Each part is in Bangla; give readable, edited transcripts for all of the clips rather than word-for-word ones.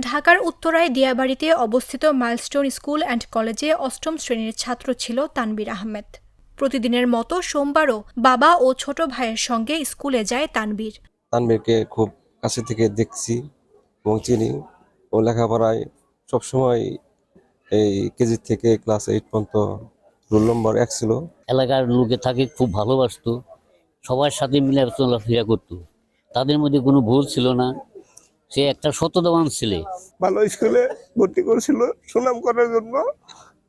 ঢাকার উত্তরায় দিয়াবাড়িতে অবস্থিত মাইলস্টোন স্কুল অ্যান্ড কলেজে অষ্টম শ্রেণীর ছাত্র ছিল তানবীর আহমেদ। প্রতিদিনের মতো সোমবারও বাবা ও ছোট ভাইয়ের সঙ্গে স্কুলে যায় তানবীর। তানবীরকে খুব কাছে থেকে দেখছি এবং চিনি। ও লেখাপড়ায় সবসময় এই কেজি থেকে ক্লাস 8 পর্যন্ত রোল নম্বর 1 ছিল। এলাকার লোকে তাকে খুব ভালোবাসতো, সবার সাথে মিলে চলাফেরা করতো, তাদের মধ্যে কোনো ভুল ছিল না। সে একটা সততাবান ছেলে। ভালো স্কুলে ভর্তি করেছিল সুনাম করার জন্য।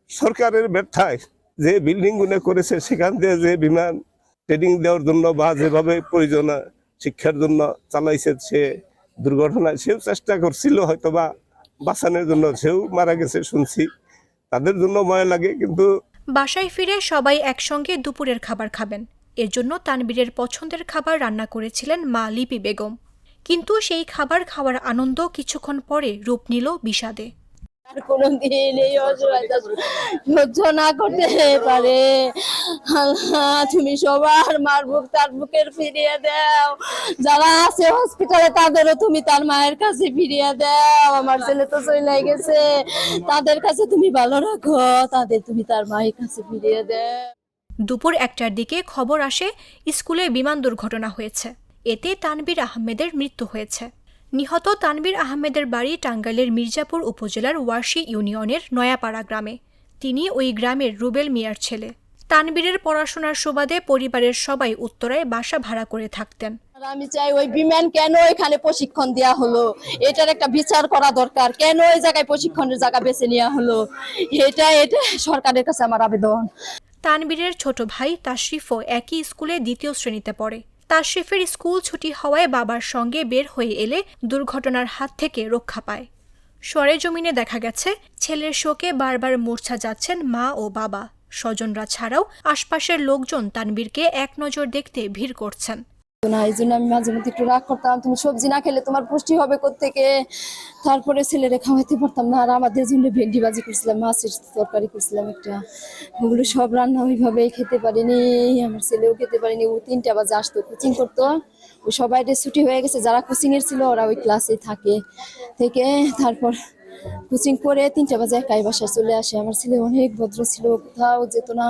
সরকারের ব্যর্থায় যে বিল্ডিং গুলো করেছে সেখান দিয়ে যে বিমান ট্রেনিং দেওয়ার জন্য বা যেভাবে প্রয়োজন শিক্ষার জন্য চালাইছে, সে দুর্ঘটনায় সেও চেষ্টা করছিল হয়তো বা বাঁচানোর জন্য, সেও মারা গেছে শুনছি। তাদের জন্য ভয় লাগে। কিন্তু বাসায় ফিরে সবাই একসঙ্গে দুপুরের খাবার খাবেন, এর জন্য তানবীরের পছন্দের খাবার রান্না করেছিলেন মা লিপি বেগম। কিন্তু সেই খাবার খাওয়ার আনন্দ কিছুক্ষণ পরে রূপ নিল বিষাদে। আর কোনোদিন এই অসহায়তা সহ্য না করতে পারে। আল্লাহ, তুমি সবার মার বুক তার বুকের ফিরিয়ে দাও। যারা আছে হসপিটালে তাদেরও তুমি তার মায়ের কাছে ফিরিয়ে দাও। আমার ছেলে তো চলে গেছে, তাদের কাছে তুমি ভালো রাখো, তাদের তুমি তার মায়ের কাছে ফিরিয়ে দাও। দুপুর 1টার দিকে খবর আসে স্কুলে বিমান দুর্ঘটনা হয়েছে। এতে তানবীর আহমেদের মৃত্যু হয়েছে। নিহত তানবীর আহমেদের বাড়ি টাঙ্গাইলের মির্জাপুর উপজেলার ওয়ারশী ইউনিয়নের নয়াপাড়া গ্রামে। তিনি ওই গ্রামের রুবেল মিয়ার ছেলে। তানবীরের পড়াশোনার সুবাদে পরিবারের সবাই উত্তরায় বাসা ভাড়া করে থাকতেন। আমি চাই ওই বিমান কেন এখানে প্রশিক্ষণ দেওয়া হলো, এটার একটা বিচার করা দরকার। কেন ওই জায়গায় প্রশিক্ষণের জায়গা বেছে নেওয়া হলো, এটা সরকারের কাছে আমার আবেদন। তানবীরের ছোট ভাই তাশরিফও একই স্কুলে 2য় শ্রেণীতে পড়ে। তাশরিফের স্কুল ছুটি হওয়ায় বাবার সঙ্গে বের হয়ে এলে দুর্ঘটনার হাত থেকে রক্ষা পায়। সরেজমিনে দেখা গেছে ছেলের শোকে বারবার মূর্ছা যাচ্ছেন মা ও বাবা। স্বজনরা ছাড়াও আশপাশের লোকজন তানবীরকে এক নজর দেখতে ভিড় করছেন। না, এই জন্য আমি মাঝে মধ্যে একটু রাগ করতাম, তুমি সবজি না খেলে তোমার পুষ্টি হবে কোত্থেকে। তারপরে ছেলেরে খাওয়াইতে পারতাম না। আর আমাদের জন্য ভেন্ডি ভাজি করছিলাম, মাছের তরকারি করছিলাম একটা, ওগুলো সব রান্না ওইভাবেই খেতে পারিনি। আমার ছেলেও খেতে পারিনি। ও 3টা বাজে আসতো, কোচিং করতো। ও সবাই ছুটি হয়ে গেছে, যারা কোচিং এর ছিল ওরা ওই ক্লাসে থেকে তারপর কোচিং করে 3টা বাজে একাই বাসায় চলে আসে। আমার ছেলে অনেক ভদ্র ছিল, কোথাও যেত না,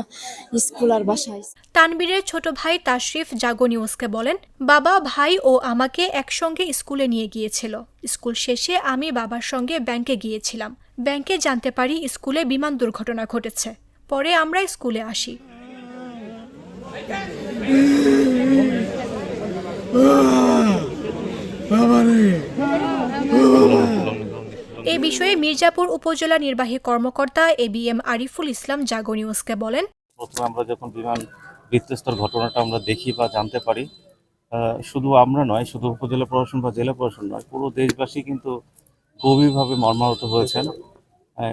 স্কুল আর বাসায়। তানবীরের ছোট ভাই তাশরিফ জাগো নিউজকে বলেন, বাবা, ভাই ও আমাকে একসঙ্গে স্কুলে নিয়ে গিয়েছিল। স্কুল শেষে আমি বাবার সঙ্গে ব্যাংকে গিয়েছিলাম। ব্যাংকে জানতে পারি স্কুলে বিমান দুর্ঘটনা ঘটেছে। পরে আমরা স্কুলে আসি। এ বিষয়ে মির্জাপুর উপজেলা নির্বাহী কর্মকর্তা ABM আরিফুল ইসলাম জাগো নিউজকে বলেন, প্রথমে আমরা যখন বিমান বিধ্বস্তের ঘটনাটা আমরা দেখি বা জানতে পারি, শুধু আমরা নয়, শুধু উপজেলা প্রশাসন বা জেলা প্রশাসন নয়, পুরো দেশবাসী কিন্তু গভীরভাবে মর্মাহত হয়েছেন।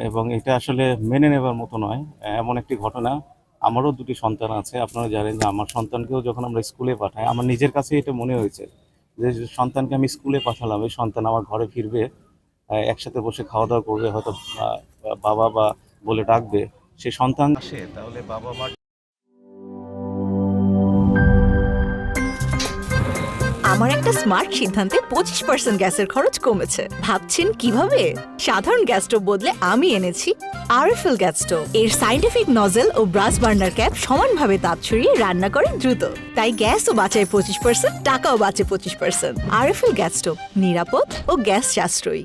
এবং এটা আসলে মেনে নেবার মতো নয়। এমন একটি ঘটনা, আমারও 2টি সন্তান আছে। আপনারা জানেন যে আমার সন্তানকেও যখন আমরা স্কুলে পাঠাই, আমার নিজের কাছে এটা মনে হয়েছে যে সন্তানকে আমি স্কুলে পাঠালাম, এই সন্তান আমার ঘরে ফিরবে, একসাথে বসে খাওয়া দাওয়া করবে, হয়তো বাবা বা বলে ডাকবে। সে সন্তান আসে, তাহলে বাবা মা। আমার একটা স্মার্ট সিদ্ধান্তে 25% গ্যাসের খরচ কমেছে। ভাবছেন কিভাবে? সাধারণ গ্যাস স্টোভ বদলে আমি এনেছি আরএফএল গ্যাস স্টোভ। এর সাইন্টিফিক নজল ও ব্রাস বার্নার ক্যাপ সমানভাবে তাপ ছড়িয়ে রান্না করে দ্রুত। তাই গ্যাসও বাঁচায় 25%, টাকাও বাঁচে 25%। আরএফএল গ্যাস স্টোভ, নিরাপদ ও গ্যাস সাশ্রয়ী।